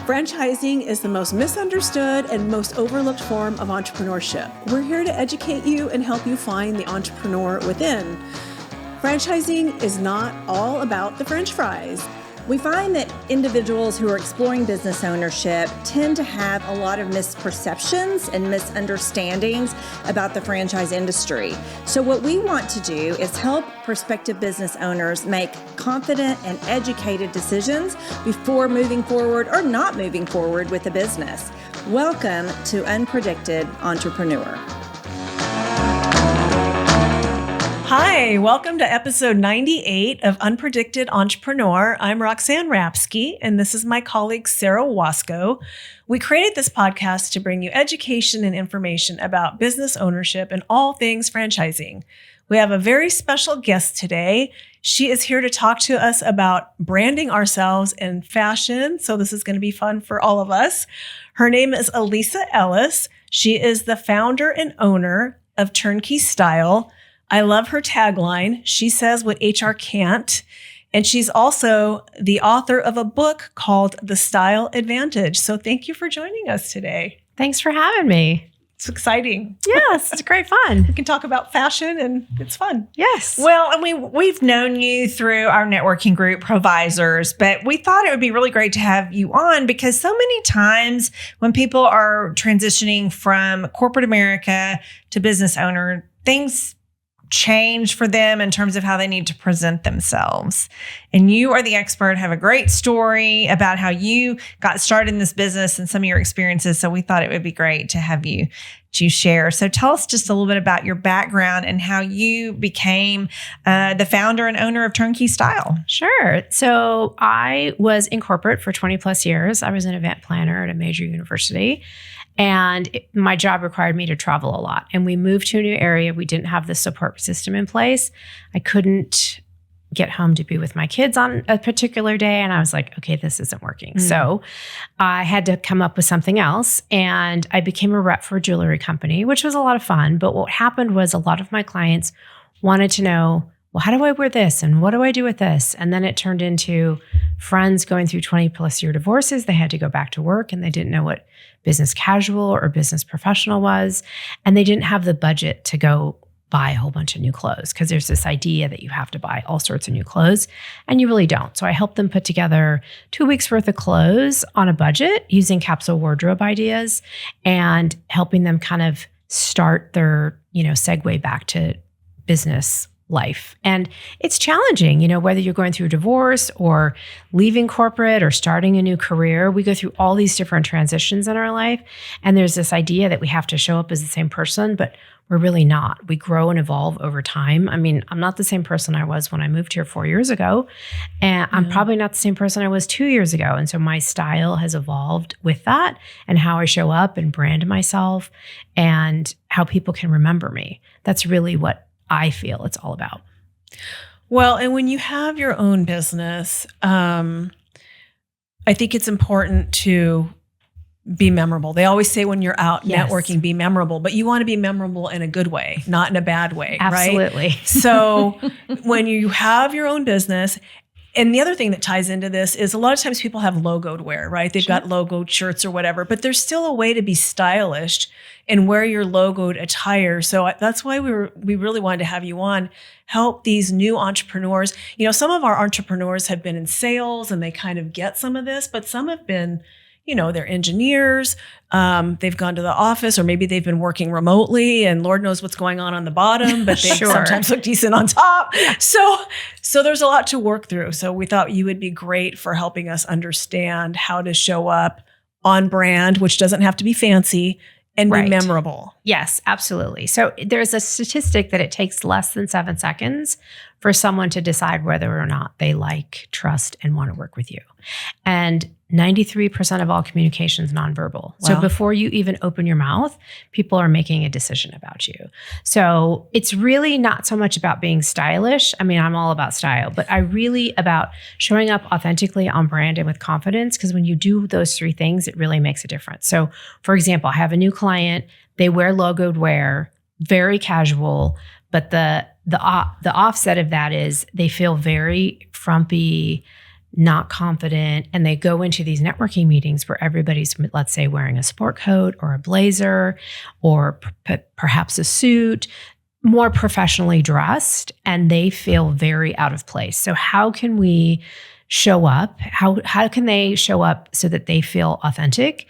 Franchising is the most misunderstood and most overlooked form of entrepreneurship. We're here to educate you and help you find the entrepreneur within. Franchising is not all about the French fries. We find that individuals who are exploring business ownership tend to have a lot of misperceptions and misunderstandings about the franchise industry. So what we want to do is help prospective business owners make confident and educated decisions before moving forward or not moving forward with a business. Welcome to Unpredicted Entrepreneur. Hi, welcome to episode 98 of Unpredicted Entrepreneur. I'm Roxanne Rapske, and this is my colleague, Sara Waskow. We created this podcast to bring you education and information about business ownership and all things franchising. We have a very special guest today. She is here to talk to us about branding ourselves in fashion, so this is going to be fun for all of us. Her name is Elisa Ellis. She is the founder and owner of Turnkey Style. I love her tagline. She says what HR can't. And she's also the author of a book called The Style Advantage. So thank you for joining us today. Thanks for having me. It's exciting. Yes, it's great fun. We can talk about fashion and it's fun. Yes. Well, and we've known you through our networking group, Provisors, but we thought it would be really great to have you on because so many times when people are transitioning from corporate America to business owner, things change for them in terms of how they need to present themselves. And you are the expert, have a great story about how you got started in this business and some of your experiences. So we thought it would be great to have you to share. So tell us just a little bit about your background and how you became the founder and owner of Turnkey Style. Sure. So I was in corporate for 20 plus years. I was an event planner at a major university. And my job required me to travel a lot. And we moved to a new area. We didn't have the support system in place. I couldn't get home to be with my kids on a particular day. And I was like, okay, this isn't working. So I had to come up with something else. And I became a rep for a jewelry company, which was a lot of fun. But what happened was a lot of my clients wanted to know, well, how do I wear this? And what do I do with this? And then it turned into friends going through 20 plus year divorces. They had to go back to work and they didn't know what business casual or business professional was. And they didn't have the budget to go buy a whole bunch of new clothes because there's this idea that you have to buy all sorts of new clothes and you really don't. So I helped them put together 2 weeks worth of clothes on a budget using Capsule wardrobe ideas and helping them kind of start their, segue back to business life. And it's challenging, whether you're going through a divorce or leaving corporate or starting a new career, we go through all these different transitions in our life. And there's this idea that we have to show up as the same person, but we're really not. We grow and evolve over time. I mean, I'm not the same person I was when I moved here 4 years ago. And I'm probably not the same person I was 2 years ago. And so my style has evolved with that and how I show up and brand myself and how people can remember me. That's really what I feel it's all about. Well, and when you have your own business, I think it's important to be memorable. They always say when you're out networking, be memorable, but you want to be memorable in a good way, not in a bad way, Absolutely. Right? So when you have your own business, and the other thing that ties into this is a lot of times people have logoed wear, right? They've got logoed shirts or whatever, but there's still a way to be stylish and wear your logoed attire. So that's why we really wanted to have you on, help these new entrepreneurs. Some of our entrepreneurs have been in sales and they kind of get some of this, but some have been, they're engineers. They've gone to the office or maybe they've been working remotely and Lord knows what's going on the bottom, but they sometimes look decent on top. So there's a lot to work through. So we thought you would be great for helping us understand how to show up on brand, which doesn't have to be fancy, and be memorable. Yes, absolutely. So there's a statistic that it takes less than 7 seconds for someone to decide whether or not they like, trust, and want to work with you. And 93% of all communication is nonverbal. Wow. So before you even open your mouth, people are making a decision about you. So it's really not so much about being stylish. I mean, I'm all about style, but I really about showing up authentically on brand and with confidence, because when you do those three things, it really makes a difference. So for example, I have a new client, they wear logoed wear, very casual, but the offset of that is they feel very frumpy, not confident, and they go into these networking meetings where everybody's, let's say, wearing a sport coat or a blazer or perhaps a suit, more professionally dressed, and they feel very out of place. So how can we show up? How can they show up so that they feel authentic,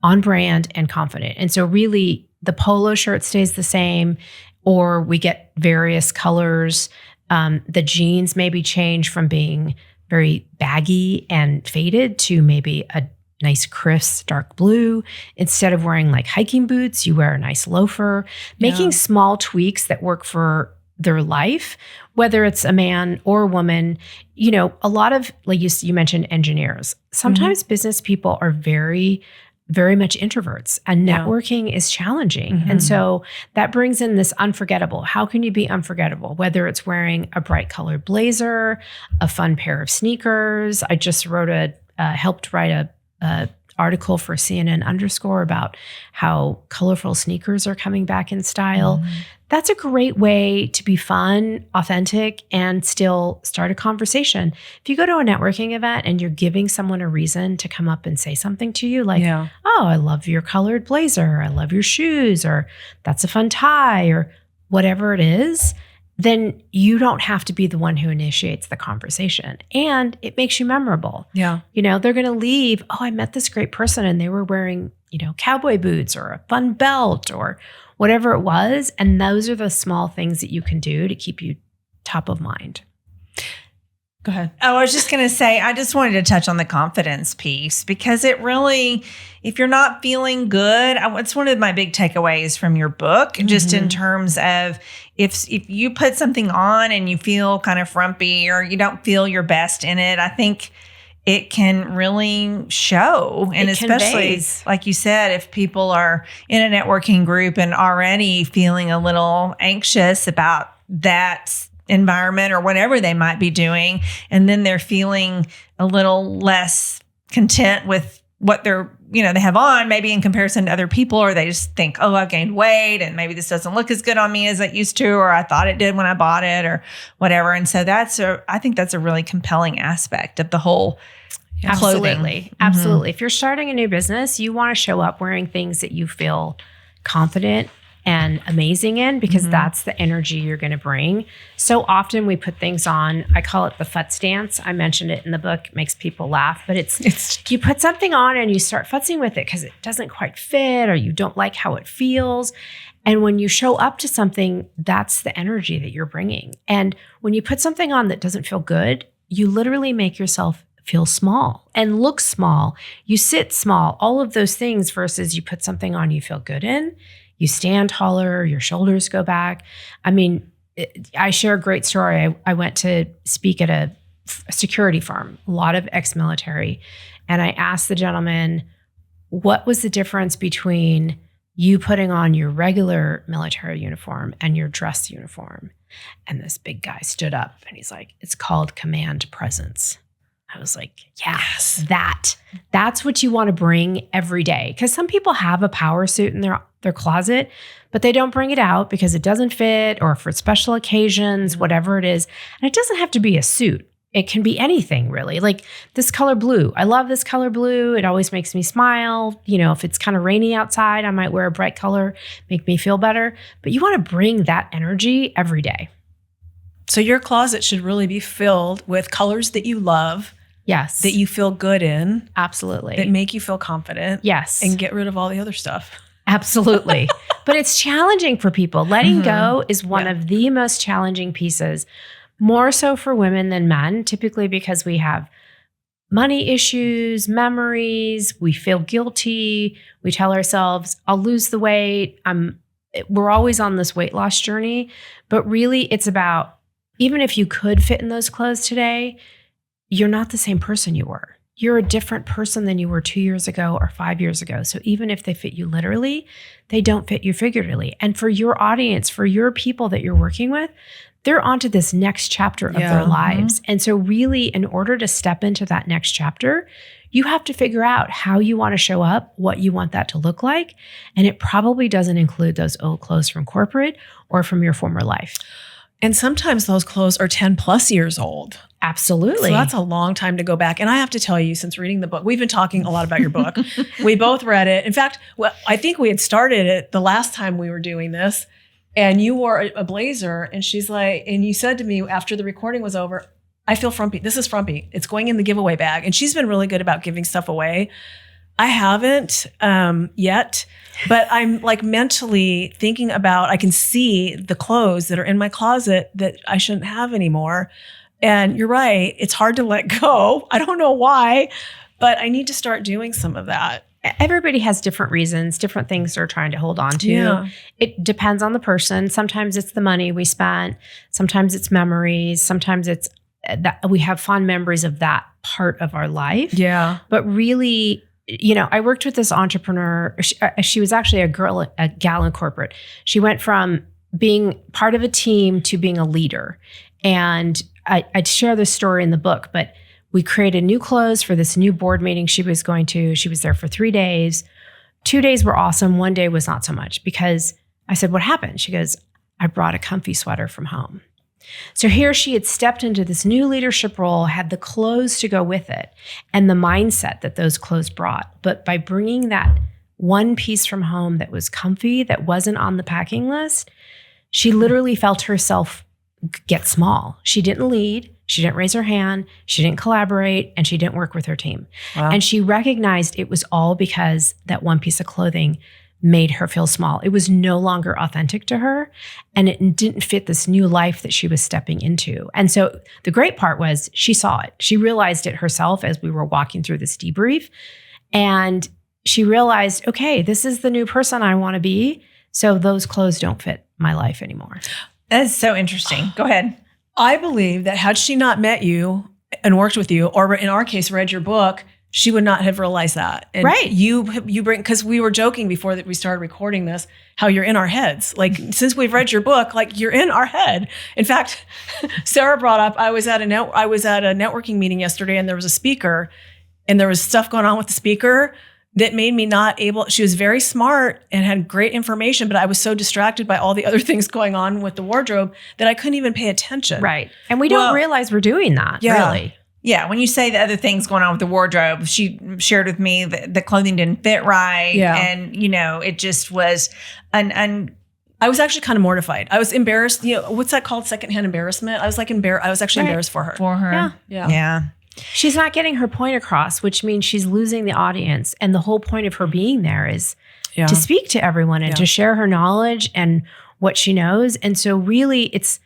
on brand, and confident? And so really the polo shirt stays the same, or we get various colors. The jeans maybe change from being very baggy and faded to maybe a nice crisp dark blue. Instead of wearing like hiking boots, you wear a nice loafer, making small tweaks that work for their life, whether it's a man or a woman. You know, a lot of, like you mentioned, engineers. Sometimes business people are very, very much introverts, and networking is challenging. And so that brings in this unforgettable. How can you be unforgettable? Whether it's wearing a bright colored blazer, a fun pair of sneakers. I just helped write a article for CNN Underscore about how colorful sneakers are coming back in style. That's a great way to be fun, authentic, and still start a conversation. If you go to a networking event and you're giving someone a reason to come up and say something to you, like, oh, I love your colored blazer, I love your shoes, or that's a fun tie, or whatever it is, then you don't have to be the one who initiates the conversation. And it makes you memorable. Yeah. You know, they're going to leave, oh, I met this great person and they were wearing, you know, cowboy boots or a fun belt or whatever it was. And those are the small things that you can do to keep you top of mind. Go ahead. Oh, I was just going to say, I just wanted to touch on the confidence piece, because it really, if you're not feeling good, it's one of my big takeaways from your book, just in terms of if you put something on and you feel kind of frumpy or you don't feel your best in it, I think it can really show. And especially, like you said, if people are in a networking group and already feeling a little anxious about that environment or whatever they might be doing, and then they're feeling a little less content with what they're, you know, they have on, maybe in comparison to other people, or they just think, oh, I gained weight and maybe this doesn't look as good on me as it used to, or I thought it did when I bought it, or whatever. And so I think that's a really compelling aspect of the whole clothing. Absolutely. If you're starting a new business, you want to show up wearing things that you feel confident and amazing in, because that's the energy you're going to bring. So often we put things on, I call it the Futz dance. I mentioned it in the book. It makes people laugh, but it's you put something on and you start futzing with it because it doesn't quite fit or you don't like how it feels. And when you show up to something, that's the energy that you're bringing. And when you put something on that doesn't feel good, you literally make yourself feel small and look small. You sit small, all of those things, versus you put something on you feel good in. You stand taller, your shoulders go back. I mean, I share a great story. I went to speak at a security firm, a lot of ex-military. And I asked the gentleman, what was the difference between you putting on your regular military uniform and your dress uniform? And this big guy stood up and he's like, it's called command presence. I was like, yes, that's what you want to bring every day. Because some people have a power suit in their closet, but they don't bring it out because it doesn't fit, or for special occasions, whatever it is. And it doesn't have to be a suit. It can be anything, really. Like this color blue. I love this color blue. It always makes me smile. You know, if it's kind of rainy outside, I might wear a bright color, make me feel better. But you want to bring that energy every day. So your closet should really be filled with colors that you love. Yes. That you feel good in. Absolutely. That make you feel confident. Yes. And get rid of all the other stuff. Absolutely. But it's challenging for people. Letting go is one of the most challenging pieces, more so for women than men, typically because we have money issues, memories, we feel guilty. We tell ourselves, I'll lose the weight. We're always on this weight loss journey, but really it's about, even if you could fit in those clothes today, you're not the same person you were. You're a different person than you were 2 years ago or 5 years ago. So even if they fit you literally, they don't fit you figuratively. And for your audience, for your people that you're working with, they're onto this next chapter of their lives. And so really, in order to step into that next chapter, you have to figure out how you want to show up, what you want that to look like. And it probably doesn't include those old clothes from corporate or from your former life. And sometimes those clothes are 10 plus years old. Absolutely. So that's a long time to go back. And I have to tell you, since reading the book, we've been talking a lot about your book. We both read it. In fact, I think we had started it the last time we were doing this, and you wore a blazer, and she's like, and you said to me after the recording was over, I feel frumpy. This is frumpy. It's going in the giveaway bag. And she's been really good about giving stuff away. I haven't yet, but I'm like mentally thinking about, I can see the clothes that are in my closet that I shouldn't have anymore. And you're right. It's hard to let go. I don't know why, but I need to start doing some of that. Everybody has different reasons, different things they're trying to hold on to. Yeah. It depends on the person. Sometimes it's the money we spent. Sometimes it's memories. Sometimes it's that we have fond memories of that part of our life. Yeah. But really, I worked with this entrepreneur. She was actually a gal in corporate. She went from being part of a team to being a leader. And I'd share this story in the book, but we created new clothes for this new board meeting she was going to. She was there for 3 days. 2 days were awesome. 1 day was not so much, because I said, what happened? She goes, I brought a comfy sweater from home. So here she had stepped into this new leadership role, had the clothes to go with it, and the mindset that those clothes brought. But by bringing that one piece from home that was comfy, that wasn't on the packing list, she literally felt herself get small. She didn't lead. She didn't raise her hand. She didn't collaborate, and she didn't work with her team. Wow. And she recognized it was all because that one piece of clothing made her feel small. It was no longer authentic to her, and it didn't fit this new life that she was stepping into. And so the great part was she saw it. She realized it herself as we were walking through this debrief, and she realized, okay, this is the new person I want to be. So those clothes don't fit my life anymore. That's so interesting. Go ahead. I believe that had she not met you and worked with you, or in our case, read your book, she would not have realized that. And right. You bring, because we were joking before that we started recording this, how you're in our heads. Like, since we've read your book, like, you're in our head. In fact, Sara brought up, I was at a networking meeting yesterday, and there was a speaker, and there was stuff going on with the speaker that made me not able. She was very smart and had great information, but I was so distracted by all the other things going on with the wardrobe that I couldn't even pay attention. Right. And we don't realize we're doing that, really. Yeah, when you say the other things going on with the wardrobe, she shared with me that the clothing didn't fit right. Yeah. And, it just was I was actually kind of mortified. I was embarrassed. What's that called? Secondhand embarrassment. I was like I was actually embarrassed for her. Yeah. She's not getting her point across, which means she's losing the audience. And the whole point of her being there is to speak to everyone and to share her knowledge and what she knows. And so really it's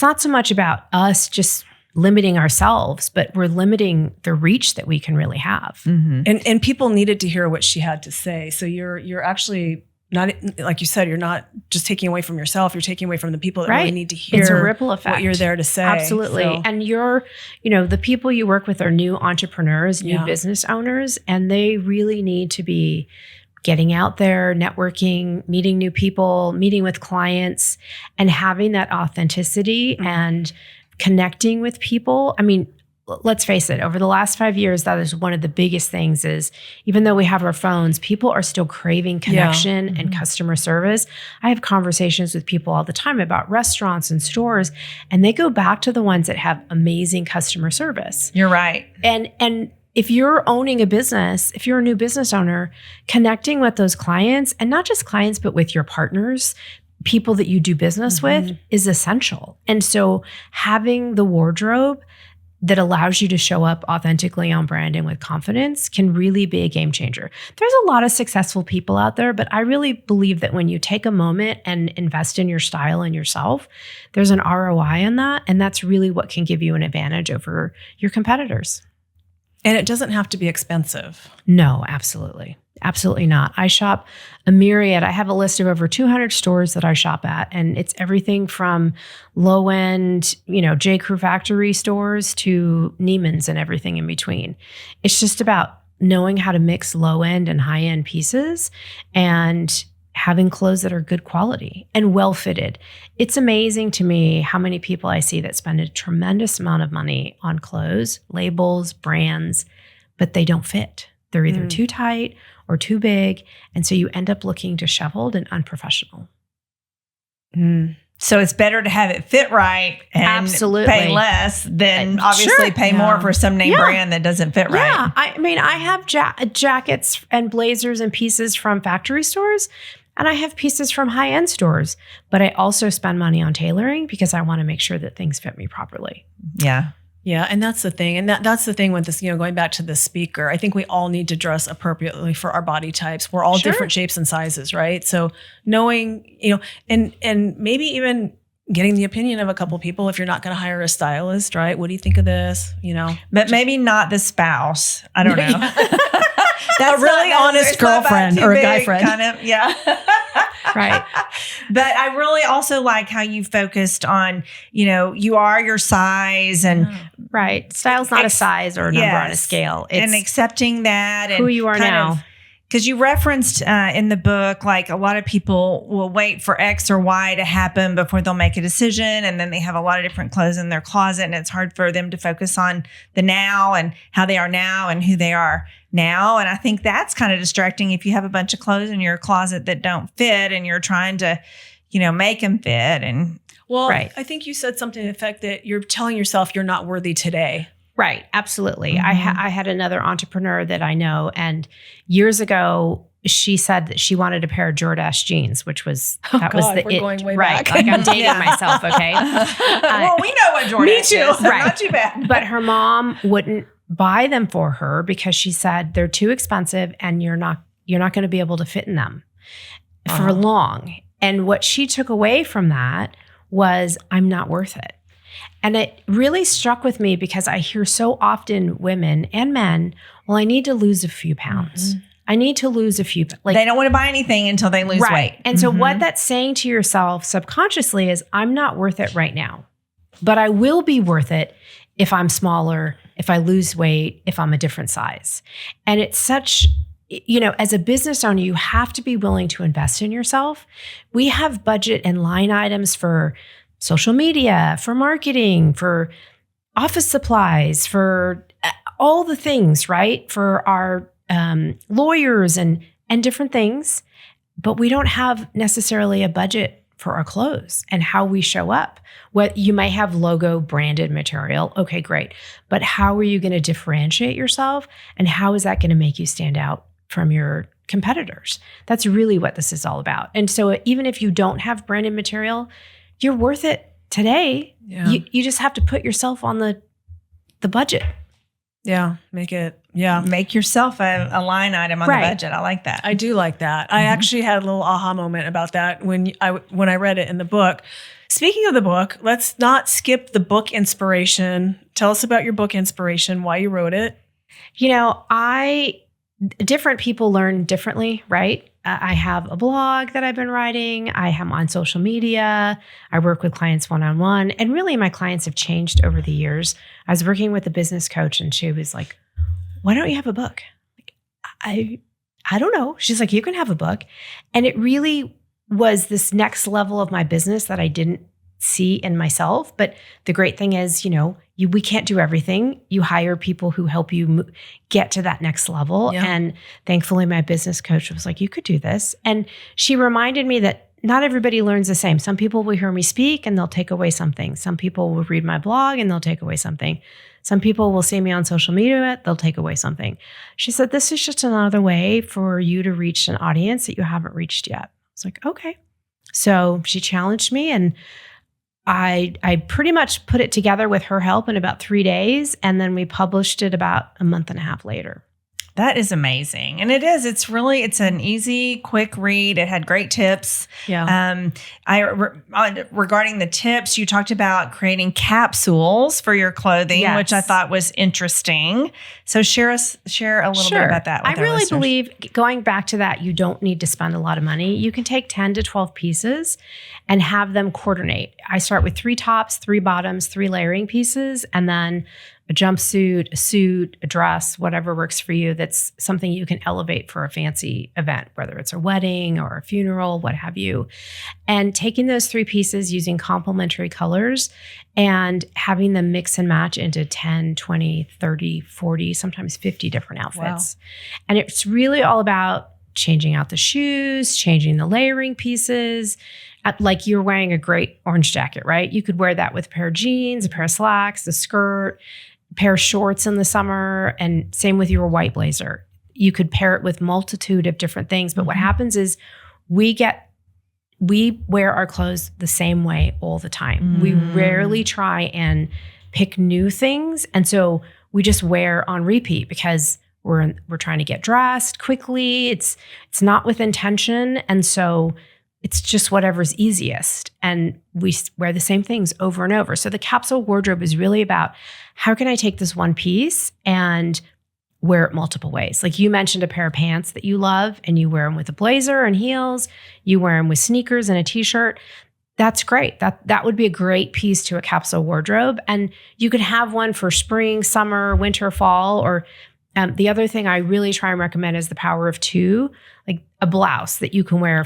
not so much about us just limiting ourselves, but we're limiting the reach that we can really have. Mm-hmm. And people needed to hear what she had to say. So you're actually not, like you said, you're not just taking away from yourself, you're taking away from the people that really need to hear. It's a ripple effect. What you're there to say. Absolutely. So. And the people you work with are new entrepreneurs, new business owners, and they really need to be getting out there, networking, meeting new people, meeting with clients, and having that authenticity and connecting with people. I mean, let's face it, over the last 5 years, that is one of the biggest things is, even though we have our phones, people are still craving connection and customer service. I have conversations with people all the time about restaurants and stores, and they go back to the ones that have amazing customer service. You're right. And if you're owning a business, if you're a new business owner, connecting with those clients, and not just clients, but with your partners, people that you do business with, is essential. And so having the wardrobe that allows you to show up authentically on brand and with confidence can really be a game changer. There's a lot of successful people out there, but I really believe that when you take a moment and invest in your style and yourself, there's an ROI on that. And that's really what can give you an advantage over your competitors. And it doesn't have to be expensive. No, absolutely. Absolutely not. I shop a myriad. I have a list of over 200 stores that I shop at, and it's everything from low-end, J. Crew factory stores to Neiman's and everything in between. It's just about knowing how to mix low-end and high-end pieces and having clothes that are good quality and well-fitted. It's amazing to me how many people I see that spend a tremendous amount of money on clothes, labels, brands, but they don't fit. They're either too tight or too big. And so you end up looking disheveled and unprofessional. So it's better to have it fit right and Absolutely. pay less than obviously pay more for some name brand that doesn't fit right. Yeah. I mean, I have jackets and blazers and pieces from factory stores, and I have pieces from high-end stores, but I also spend money on tailoring because I want to make sure that things fit me properly. Yeah. Yeah, and that's the thing. And that's the thing with this, going back to the speaker, I think we all need to dress appropriately for our body types. We're all different shapes and sizes, right? So knowing, and maybe even getting the opinion of a couple people if you're not going to hire a stylist, right? What do you think of this? But maybe not the spouse. I don't know. That's a really honest girlfriend or a guy friend. Kind of, yeah. Right. But I really also like how you focused on, you are your size and right. Style's not a size or a number on a scale. It's and accepting that and who you are now. Because you referenced in the book, like a lot of people will wait for X or Y to happen before they'll make a decision. And then they have a lot of different clothes in their closet. And it's hard for them to focus on the now and how they are now and who they are now. And I think that's kind of distracting if you have a bunch of clothes in your closet that don't fit and you're trying to, make them fit. And I think you said something to the effect that you're telling yourself you're not worthy today. Right. Absolutely. I had another entrepreneur that I know, and years ago, she said that she wanted a pair of Jordache jeans, which was, was the we're it. Going way right. back. Like I'm dating myself. Okay. Well, we know what Jordache Me too. is. So Right. Not too bad. But her mom wouldn't buy them for her because she said they're too expensive and you're not going to be able to fit in them for long. And what she took away from that was, I'm not worth it. And it really struck with me because I hear so often women and men, well, I need to lose a few pounds. Mm-hmm. I need to lose a few. They don't want to buy anything until they lose weight. And so what that's saying to yourself subconsciously is, I'm not worth it right now, but I will be worth it if I'm smaller, if I lose weight, if I'm a different size. And it's such, as a business owner, you have to be willing to invest in yourself. We have budget and line items for social media, for marketing, for office supplies, for all the things, right? For our lawyers and different things. But we don't have necessarily a budget for our clothes and how we show up. What you might have logo branded material. Okay, great. But how are you going to differentiate yourself? And how is that going to make you stand out from your competitors? That's really what this is all about. And so even if you don't have branded material, you're worth it today. Yeah. You just have to put yourself on the budget. Yeah. Make yourself a line item on the budget. I like that. I do like that. I actually had a little aha moment about that when I read it in the book. Speaking of the book, let's not skip the book inspiration. Tell us about your book inspiration, why you wrote it. Different people learn differently, right? I have a blog that I've been writing. I am on social media. I work with clients one-on-one. And really, my clients have changed over the years. I was working with a business coach, and she was like, why don't you have a book? I don't know. She's like, you can have a book. And it really was this next level of my business that I didn't see in myself. But the great thing is, we can't do everything. You hire people who help you get to that next level. Yeah. And thankfully, my business coach was like, you could do this. And she reminded me that not everybody learns the same. Some people will hear me speak and they'll take away something. Some people will read my blog and they'll take away something. Some people will see me on social media, they'll take away something. She said, this is just another way for you to reach an audience that you haven't reached yet. I was like, okay. So she challenged me, and I pretty much put it together with her help in about 3 days. And then we published it about a month and a half later. That is amazing. And it's an easy, quick read. It had great tips. Yeah. Regarding the tips, you talked about creating capsules for your clothing, Yes. which I thought was interesting. So share a little bit about that with I our really listeners. believe, going back to that, you don't need to spend a lot of money. You can take 10 to 12 pieces and have them coordinate. I start with 3 tops, 3 bottoms, 3 layering pieces, and then a jumpsuit, a suit, a dress, whatever works for you. That's something you can elevate for a fancy event, whether it's a wedding or a funeral, what have you. And taking those 3 pieces, using complementary colors and having them mix and match into 10, 20, 30, 40, sometimes 50 different outfits. Wow. And it's really all about changing out the shoes, changing the layering pieces. Like you're wearing a great orange jacket, right? You could wear that with a pair of jeans, a pair of slacks, a skirt, a pair of shorts in the summer, and same with your white blazer. You could pair it with multitude of different things. But what happens is we wear our clothes the same way all the time. We rarely try and pick new things. And so we just wear on repeat because we're trying to get dressed quickly. It's not with intention. And so it's just whatever's easiest. And we wear the same things over and over. So the capsule wardrobe is really about how can I take this one piece and wear it multiple ways. Like you mentioned a pair of pants that you love and you wear them with a blazer and heels. You wear them with sneakers and a t-shirt. That's great. That would be a great piece to a capsule wardrobe. And you could have one for spring, summer, winter, fall, or the other thing I really try and recommend is the power of two, like a blouse that you can wear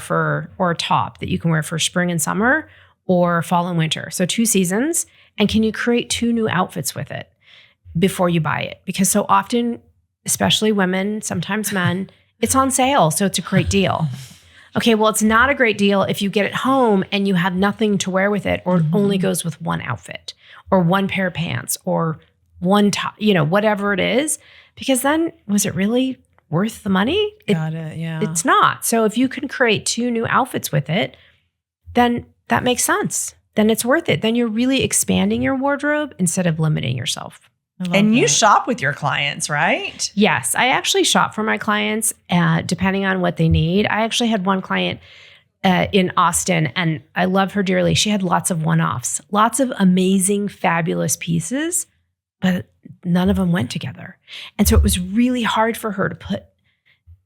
or a top that you can wear for spring and summer or fall and winter. So 2 seasons. And can you create 2 new outfits with it before you buy it? Because so often, especially women, sometimes men, it's on sale. So it's a great deal. Okay, well, it's not a great deal if you get it home and you have nothing to wear with it, or it only goes with one outfit or one pair of pants or one top, whatever it is. Because then, was it really worth the money? Got it, yeah. It's not. So if you can create 2 new outfits with it, then that makes sense. Then it's worth it. Then you're really expanding your wardrobe instead of limiting yourself. And you shop with your clients, right? Yes, I actually shop for my clients depending on what they need. I actually had one client in Austin, and I love her dearly. She had lots of one-offs, lots of amazing, fabulous pieces, but none of them went together. And so it was really hard for her to put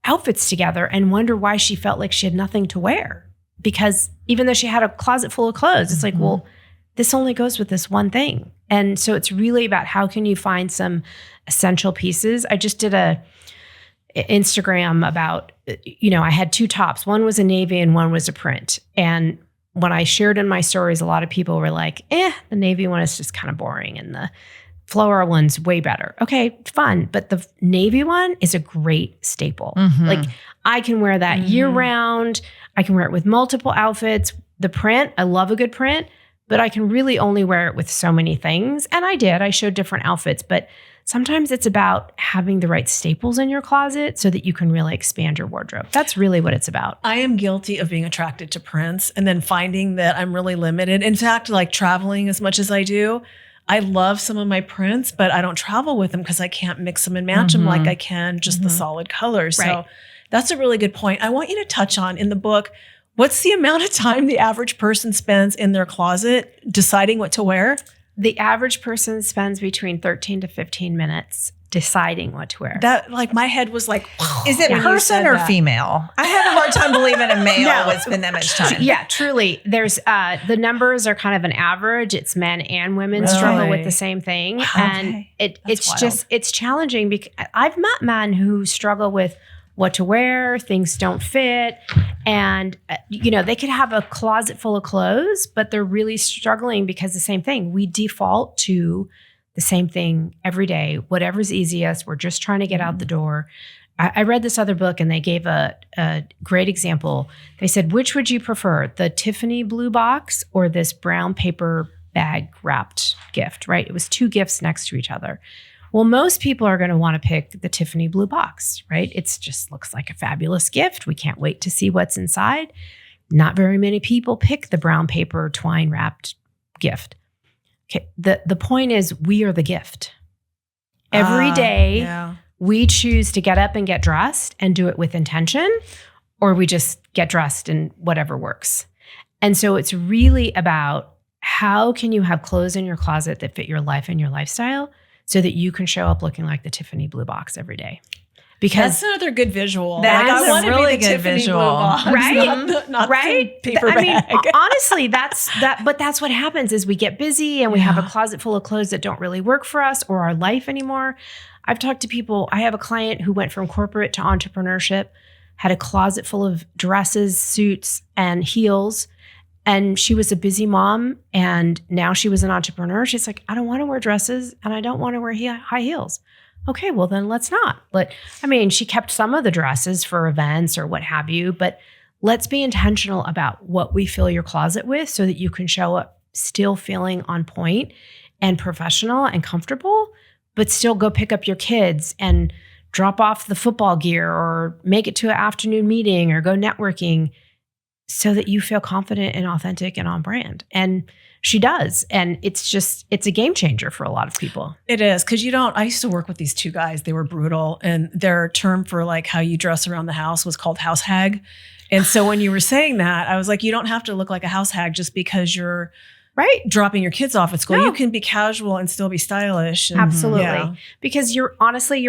outfits together and wonder why she felt like she had nothing to wear. Because even though she had a closet full of clothes, it's like, well, this only goes with this one thing. And so it's really about how can you find some essential pieces. I just did a Instagram about, I had 2 tops. One was a navy and one was a print. And when I shared in my stories, a lot of people were like, the navy one is just kind of boring and the floral one's way better. Okay, fun. But the navy one is a great staple. Like I can wear that year round. I can wear it with multiple outfits. The print, I love a good print, but I can really only wear it with so many things. And I showed different outfits, but sometimes it's about having the right staples in your closet so that you can really expand your wardrobe. That's really what it's about. I am guilty of being attracted to prints and then finding that I'm really limited. In fact, like traveling as much as I do, I love some of my prints, but I don't travel with them because I can't mix them and match them like I can just the solid colors. Right. So that's a really good point. I want you to touch on in the book, what's the amount of time the average person spends in their closet deciding what to wear? The average person spends between 13 to 15 minutes deciding what to wear. That, like, my head was like, is it person or female? I have a hard time believing a male would spend that much time. Yeah, truly. There's the numbers are kind of an average. It's men and women struggle with the same thing. Wow. And it's challenging because I've met men who struggle with what to wear, things don't fit. And, they could have a closet full of clothes, but they're really struggling because the same thing. We default to the same thing every day, whatever's easiest. We're just trying to get out the door. I read this other book and they gave a great example. They said, which would you prefer, the Tiffany blue box or this brown paper bag wrapped gift, right? It was 2 gifts next to each other. Well, most people are going to want to pick the Tiffany blue box, right? It just looks like a fabulous gift. We can't wait to see what's inside. Not very many people pick the brown paper twine wrapped gift. Okay, the point is we are the gift. Every day we choose to get up and get dressed and do it with intention, or we just get dressed and whatever works. And so it's really about how can you have clothes in your closet that fit your life and your lifestyle so that you can show up looking like the Tiffany blue box every day. Because that's another good visual. That's like, a really good visual, right? Not right? Paper bag. I mean, honestly, but that's what happens is we get busy and we have a closet full of clothes that don't really work for us or our life anymore. I've talked to people. I have a client who went from corporate to entrepreneurship, had a closet full of dresses, suits, and heels. And she was a busy mom, and now she was an entrepreneur. She's like, I don't want to wear dresses, and I don't want to wear high heels. Okay, well then let's not. She kept some of the dresses for events or what have you, but let's be intentional about what we fill your closet with so that you can show up still feeling on point and professional and comfortable, but still go pick up your kids and drop off the football gear or make it to an afternoon meeting or go networking so that you feel confident and authentic and on brand. And she does. And it's a game changer for a lot of people. It is. Cause I used to work with these two guys. They were brutal. And their term for like how you dress around the house was called house hag. And so when you were saying that, I was like, you don't have to look like a house hag just because you're dropping your kids off at school. No. You can be casual and still be stylish. And, absolutely. Because your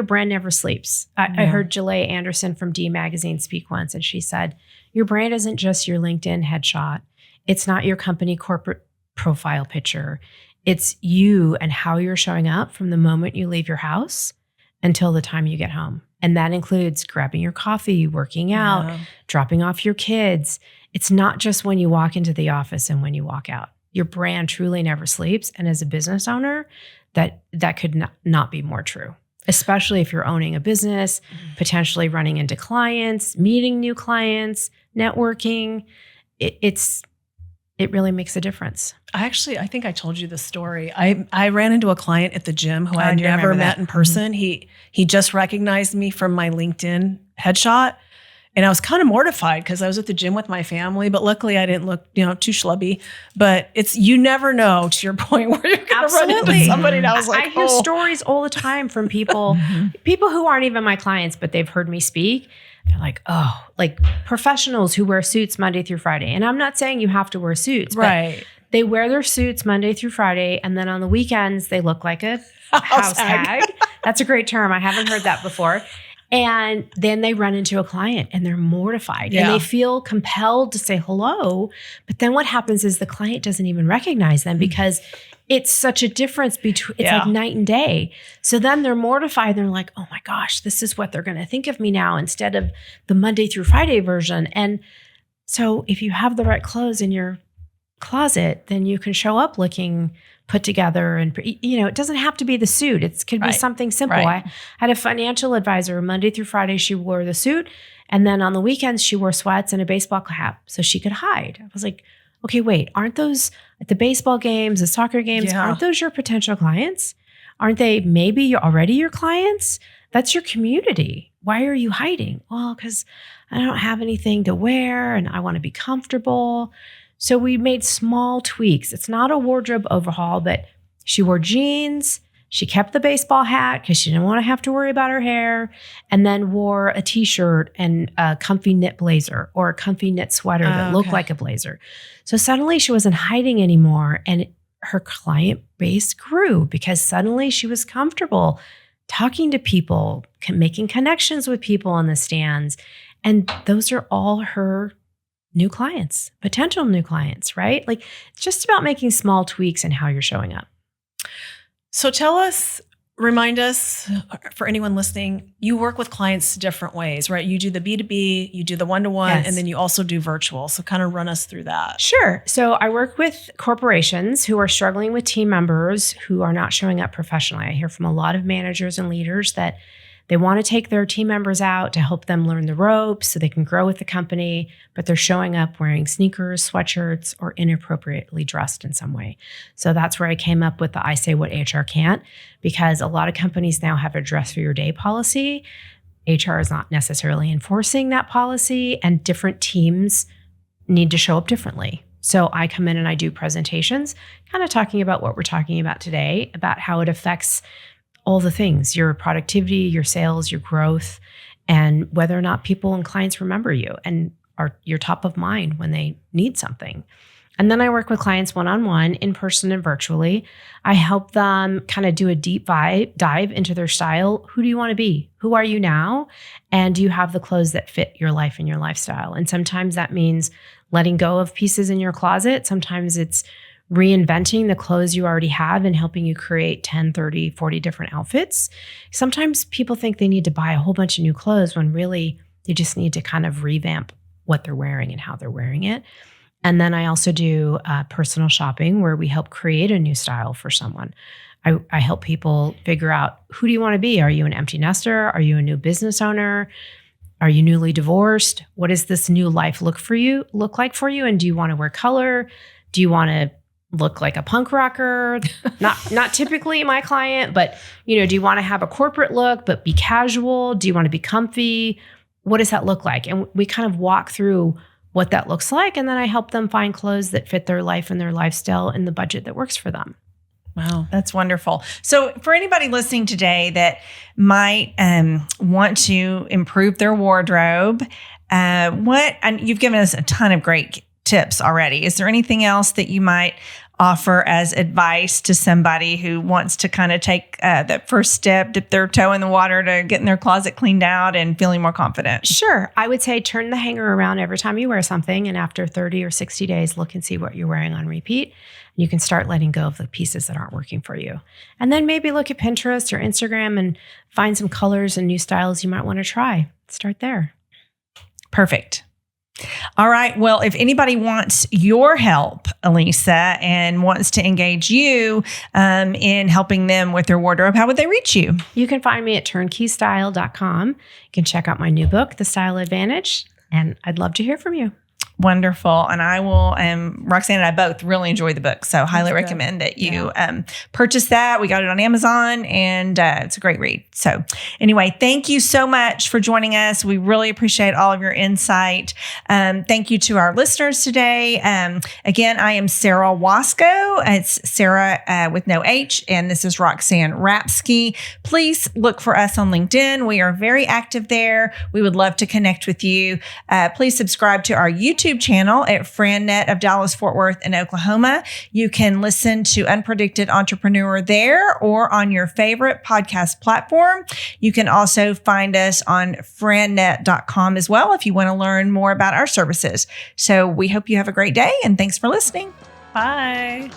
brand never sleeps. I heard Jillet Anderson from D Magazine speak once, and she said, your brand isn't just your LinkedIn headshot. It's not your company corporate profile picture. It's you and how you're showing up from the moment you leave your house until the time you get home. And that includes grabbing your coffee, working out, dropping off your kids. It's not just when you walk into the office and when you walk out. Your brand truly never sleeps. And as a business owner, that could not be more true, especially if you're owning a business, potentially running into clients, meeting new clients, networking. It really makes a difference. I think I told you this story. I ran into a client at the gym who I had never met in person. Mm-hmm. He just recognized me from my LinkedIn headshot. And I was kind of mortified because I was at the gym with my family, but luckily I didn't look, too schlubby. But you never know, to your point, where you're going to run into somebody. And I was like, I hear stories all the time from people who aren't even my clients, but they've heard me speak. They're like, like professionals who wear suits Monday through Friday. And I'm not saying you have to wear suits, but they wear their suits Monday through Friday. And then on the weekends, they look like a house hag. That's a great term. I haven't heard that before. And then they run into a client and they're mortified and they feel compelled to say hello. But then what happens is the client doesn't even recognize them because it's such a difference between, it's like night and day. So then they're mortified. They're like, oh my gosh, this is what they're going to think of me now instead of the Monday through Friday version. And so if you have the right clothes in your closet, then you can show up looking put together. And, it doesn't have to be the suit. It could be something simple. I had a financial advisor Monday through Friday. She wore the suit. And then on the weekends, she wore sweats and a baseball cap so she could hide. I was like, okay, wait, aren't those at the baseball games, the soccer games, aren't those your potential clients? Aren't they maybe already your clients? That's your community. Why are you hiding? Well, because I don't have anything to wear and I want to be comfortable. So we made small tweaks. It's not a wardrobe overhaul, but she wore jeans. She kept the baseball hat because she didn't want to have to worry about her hair, and then wore a t-shirt and a comfy knit blazer or a comfy knit sweater that looked like a blazer. So suddenly she wasn't hiding anymore, and her client base grew because suddenly she was comfortable talking to people, making connections with people in the stands. And those are all her new clients, potential new clients, right? Like it's just about making small tweaks in how you're showing up. So remind us, for anyone listening, you work with clients different ways, right? You do the B2B, you do the one-to-one, and then you also do virtual. So kind of run us through that. Sure. So I work with corporations who are struggling with team members who are not showing up professionally. I hear from a lot of managers and leaders that they want to take their team members out to help them learn the ropes so they can grow with the company, but they're showing up wearing sneakers, sweatshirts, or inappropriately dressed in some way. So that's where I came up with the I Say What HR Can't, because a lot of companies now have a dress for your day policy. HR is not necessarily enforcing that policy, and different teams need to show up differently. So I come in and I do presentations, kind of talking about what we're talking about today, about how it affects all the things, your productivity, your sales, your growth, and whether or not people and clients remember you and you're top of mind when they need something. And then I work with clients one-on-one, in person and virtually. I help them kind of do a deep dive into their style. Who do you want to be? Who are you now? And do you have the clothes that fit your life and your lifestyle? And sometimes that means letting go of pieces in your closet. Sometimes it's reinventing the clothes you already have and helping you create 10, 30, 40 different outfits. Sometimes people think they need to buy a whole bunch of new clothes when really they just need to kind of revamp what they're wearing and how they're wearing it. And then I also do personal shopping where we help create a new style for someone. I help people figure out, who do you want to be? Are you an empty nester? Are you a new business owner? Are you newly divorced? What does this new life look like for you? And do you want to wear color? Do you want to look like a punk rocker? Not typically my client, but do you want to have a corporate look but be casual? Do you want to be comfy? What does that look like? And we kind of walk through what that looks like, and then I help them find clothes that fit their life and their lifestyle and the budget that works for them. Wow, that's wonderful. So for anybody listening today that might want to improve their wardrobe, and you've given us a ton of great tips already. Is there anything else that you might offer as advice to somebody who wants to kind of take that first step, dip their toe in the water to getting their closet cleaned out and feeling more confident? Sure. I would say turn the hanger around every time you wear something. And after 30 or 60 days, look and see what you're wearing on repeat. You can start letting go of the pieces that aren't working for you. And then maybe look at Pinterest or Instagram and find some colors and new styles you might want to try. Start there. Perfect. All right. Well, if anybody wants your help, Elisa, and wants to engage you in helping them with their wardrobe, how would they reach you? You can find me at turnkeystyle.com. You can check out my new book, The Style Advantage, and I'd love to hear from you. Wonderful. And I will, Roxanne and I both really enjoyed the book. So highly recommend that you purchase that. We got it on Amazon and it's a great read. So anyway, thank you so much for joining us. We really appreciate all of your insight. Thank you to our listeners today. Again, I am Sara Waskow. It's Sara with no H, and this is Roxanne Rapske. Please look for us on LinkedIn. We are very active there. We would love to connect with you. Please subscribe to our YouTube channel at FranNet of Dallas, Fort Worth, and Oklahoma. You can listen to Unpredicted Entrepreneur there or on your favorite podcast platform. You can also find us on frannet.com as well if you want to learn more about our services. So we hope you have a great day, and thanks for listening. Bye.